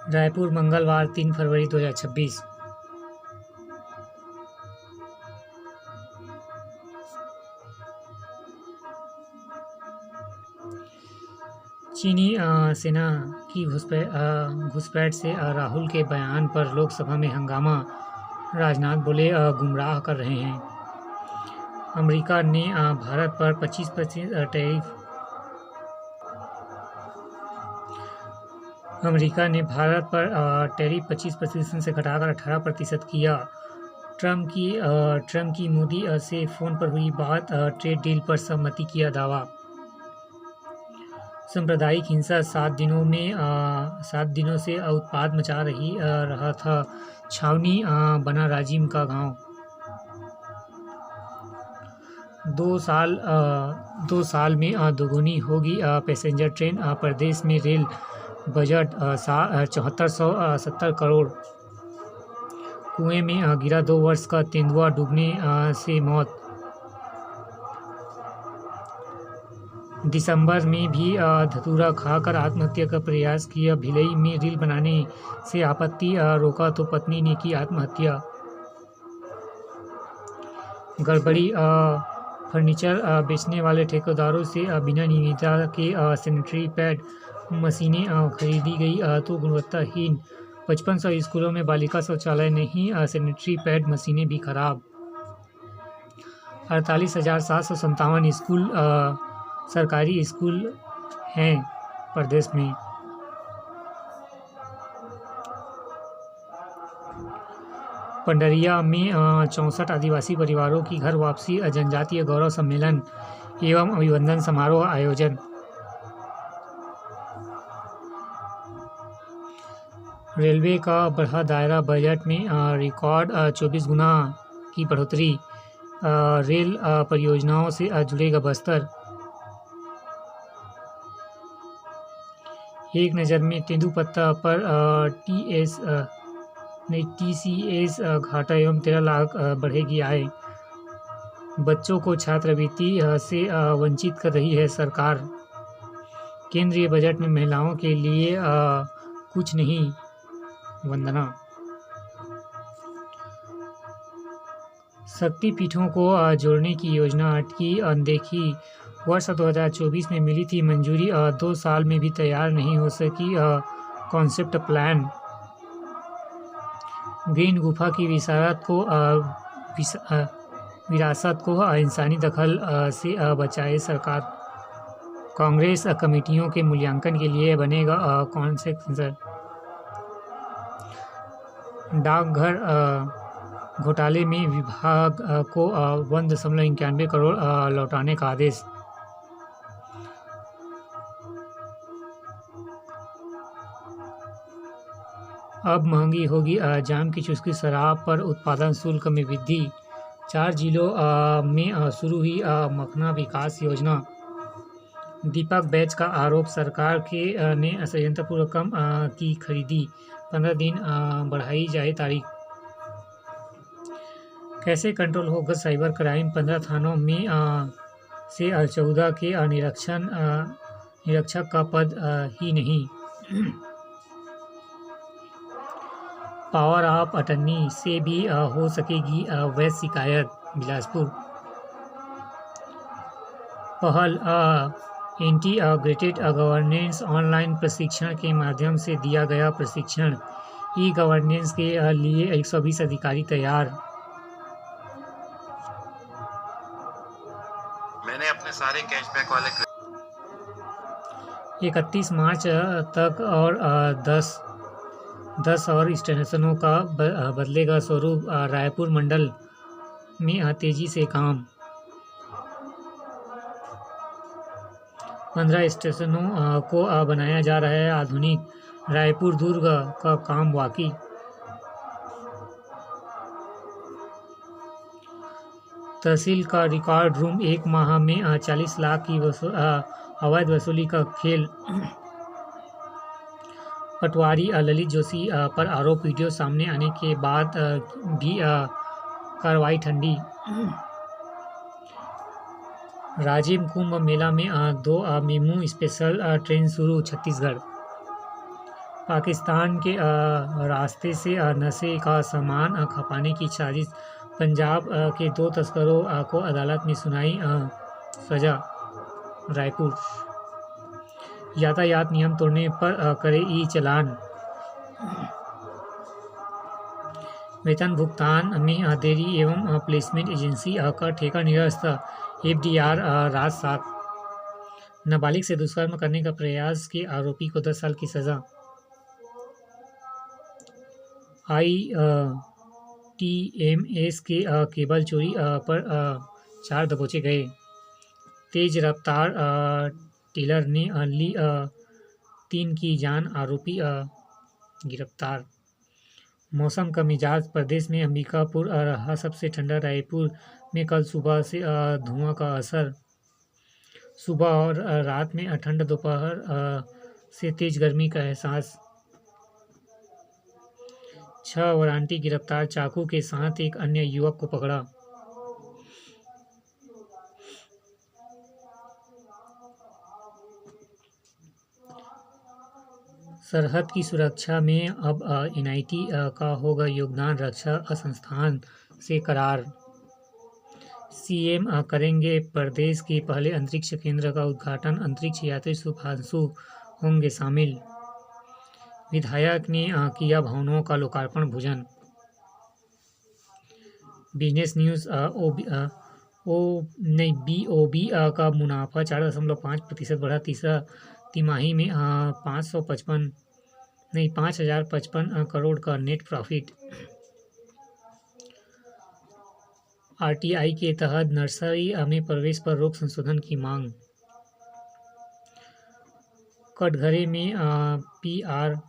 रायपुर मंगलवार 3 फरवरी 2026। चीनी सेना की घुसपैठ से राहुल के बयान पर लोकसभा में हंगामा। राजनाथ बोले गुमराह कर रहे हैं। अमेरिका ने भारत पर 25% टैरिफ अमेरिका ने भारत पर टैरिफ 25% से घटाकर 18% किया। ट्रंप की मोदी से फ़ोन पर हुई बात, ट्रेड डील पर सहमति किया दावा। सांप्रदायिक हिंसा 7 दिनों से उत्पात मचा रहा था। छावनी बना राजिम का गांव। 2 साल में दोगुनी होगी पैसेंजर ट्रेन। प्रदेश में रेल बजट 7470 करोड़। कुएं में गिरा 2 वर्ष का तेंदुआ, डूबने से मौत। दिसंबर में भी धतूरा खाकर आत्महत्या का प्रयास किया। भिलई में रील बनाने से आपत्ति रोका तो पत्नी ने की आत्महत्या। गड़बड़ी, फर्नीचर बेचने वाले ठेकेदारों से बिना निविदा के सैनिटरी पैड मशीनें खरीदी गई तो गुणवत्ताहीन। 5500 स्कूलों में बालिका शौचालय नहीं, सैनिटरी पैड मशीनें भी खराब। 48,757 स्कूल सरकारी स्कूल हैं प्रदेश में। पंडरिया में 64 आदिवासी परिवारों की घर वापसी। जनजातीय गौरव सम्मेलन एवं अभिवंदन समारोह आयोजन। रेलवे का बढ़ा दायरा, बजट में रिकॉर्ड 24 गुना की बढ़ोतरी। रेल परियोजनाओं से जुड़ेगा बस्तर। एक नज़र में तेंदुपत्ता पर TCS घाटा एवं 13 लाख बढ़ेगी आय। बच्चों को छात्रवृत्ति से वंचित कर रही है सरकार। केंद्रीय बजट में महिलाओं के लिए कुछ नहीं। वंदना। शक्तिपीठों को जोड़ने की योजना अटकी, अनदेखी। वर्ष 2024 में मिली थी मंजूरी, 2 साल में भी तैयार नहीं हो सकी कॉन्सेप्ट प्लान। ग्रीन गुफा की विरासत को इंसानी दखल से बचाए सरकार। कांग्रेस कमेटियों के मूल्यांकन के लिए बनेगा कॉन्सेप्ट सेंसर। डाकघर घोटाले में विभाग को 1.91 करोड़ लौटाने का आदेश। अब महंगी होगी जाम की चुस्की। शराब पर उत्पादन शुल्क में वृद्धि। 4 जिलों में शुरू हुई मखना विकास योजना। दीपक बैच का आरोप, सरकार ने षड्यंत्रपूर्वक कम की खरीदी। 15 दिन बढ़ाई जाए तारीख। कैसे कंट्रोल होगा साइबर क्राइम? 15 थानों में से 14 के निरीक्षक का पद ही नहीं। पावर ऑफ अटर्नी से भी हो सकेगी वैध शिकायत। बिलासपुर। पहल, इंटीग्रेटेड गवर्नेंस ऑनलाइन प्रशिक्षण के माध्यम से दिया गया प्रशिक्षण। ई गवर्नेंस के लिए 120 अधिकारी तैयार। मैंने अपने सारे कैशबैक वाले 31 मार्च तक और 10 और स्टेशनों का बदलेगा स्वरूप। रायपुर मंडल में तेजी से काम। 15 स्टेशनों को बनाया जा रहा है आधुनिक। रायपुर दुर्ग का काम बाकी। तहसील का रिकॉर्ड रूम, 1 माह में 40 लाख की अवैध वसूली का खेल। पटवारी ललित जोशी पर आरोप, वीडियो सामने आने के बाद भी कार्रवाई ठंडी। राजिम कुंभ मेला में 2 मेमू स्पेशल ट्रेन शुरू। छत्तीसगढ़। पाकिस्तान के रास्ते से नशे का सामान खपाने की साजिश। पंजाब के 2 तस्करों को अदालत में सुनाई सजा। रायपुर यातायात नियम तोड़ने पर करे ई चालान। वेतन भुगतान में देरी एवं प्लेसमेंट एजेंसी का ठेका निरस्त। FDR रात 7। नाबालिग से दुष्कर्म करने का प्रयास के आरोपी को 10 साल की सजा। ITMS के केबल चोरी पर 4 दबोचे गए। तेज रफ्तार टेलर ने ली 3 की जान, आरोपी गिरफ्तार। मौसम का मिजाज। प्रदेश में अंबिकापुर रहा सबसे ठंडा। रायपुर में कल सुबह से धुआं का असर। सुबह और रात में ठंड, दोपहर से तेज गर्मी का एहसास। 6 वारंटी गिरफ्तार। चाकू के साथ एक अन्य युवक को पकड़ा। सरहद की सुरक्षा में अब NIT का होगा योगदान। रक्षा संस्थान से करार। CM करेंगे प्रदेश के पहले अंतरिक्ष केंद्र का उद्घाटन। अंतरिक्ष यात्री शुभांशु होंगे शामिल। विधायक ने किया भवनों का लोकार्पण। भोजन। Business news. BOB का मुनाफा 4.5% बढ़ा। तीसरा तिमाही में 5,055 करोड़ का नेट प्रॉफिट। RTI के तहत नर्सरी में प्रवेश पर रोक, संशोधन की मांग। कटघरे में PRSU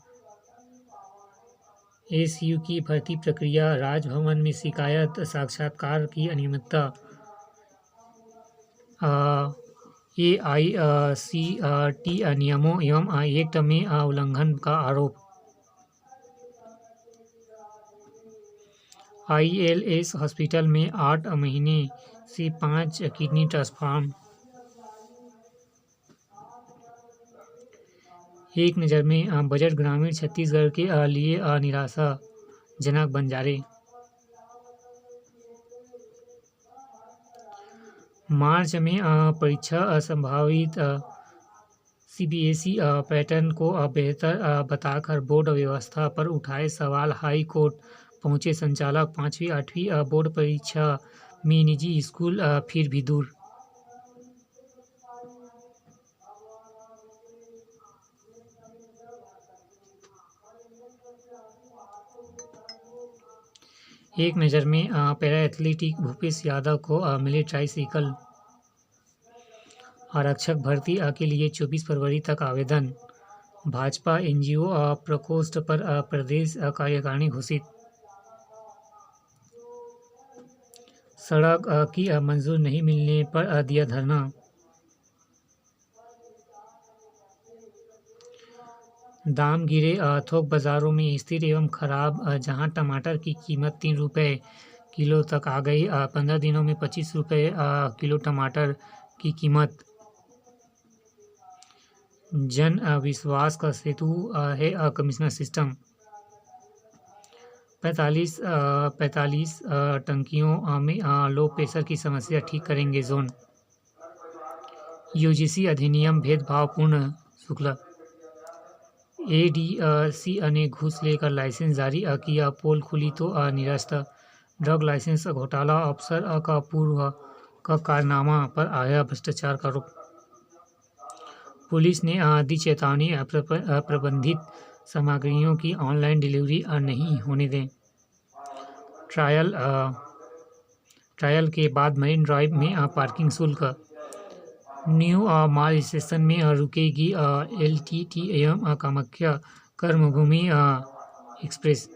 की भर्ती प्रक्रिया। राजभवन में शिकायत साक्षात्कार की अनियमितता। AICTE नियमों एवं एक्ट में उल्लंघन का आरोप। ILS हॉस्पिटल में 8 महीने से 5 किडनी ट्रांसप्लांट। एक नज़र में बजट। ग्रामीण छत्तीसगढ़ के लिए निराशाजनक बंजारे। मार्च में परीक्षा संभावित। CBSE पैटर्न को बेहतर बताकर बोर्ड व्यवस्था पर उठाए सवाल। हाई कोर्ट पहुंचे संचालक। 5वीं 8वीं बोर्ड परीक्षा में निजी स्कूल फिर भी दूर। एक नज़र में पैरा एथलीटिक। भूपेश यादव को मिले ट्राईसाइकिल। आरक्षक भर्ती के लिए 24 फरवरी तक आवेदन। भाजपा NGO प्रकोष्ठ पर प्रदेश कार्यकारिणी घोषित। सड़क की मंजूर नहीं मिलने पर दिया धरना। दाम गिरे। थोक बाजारों में स्थिर एवं खराब। जहां टमाटर की कीमत 3 रुपये किलो तक आ गई। 15 दिनों में 25 रुपये किलो टमाटर की कीमत। जन विश्वास का सेतु है कमिश्नर सिस्टम। 45 टंकियों में लो प्रेशर की समस्या ठीक करेंगे जोन। UGC अधिनियम भेदभावपूर्ण। शुक्ला। ADC ने घूस लेकर लाइसेंस जारी किया। पोल खुली तो निरस्त। ड्रग लाइसेंस घोटाला। अफसर का पूर्व का कारनामा पर आया भ्रष्टाचार का आरोप। पुलिस ने दी चेतावनी। प्रबंधित सामग्रियों की ऑनलाइन डिलीवरी नहीं होने दें। ट्रायल के बाद मरीन ड्राइव में पार्किंग शुल्क। न्यू माल स्टेशन में रुकेगी LTT एवं कामाख्या कर्मभूमि एक्सप्रेस।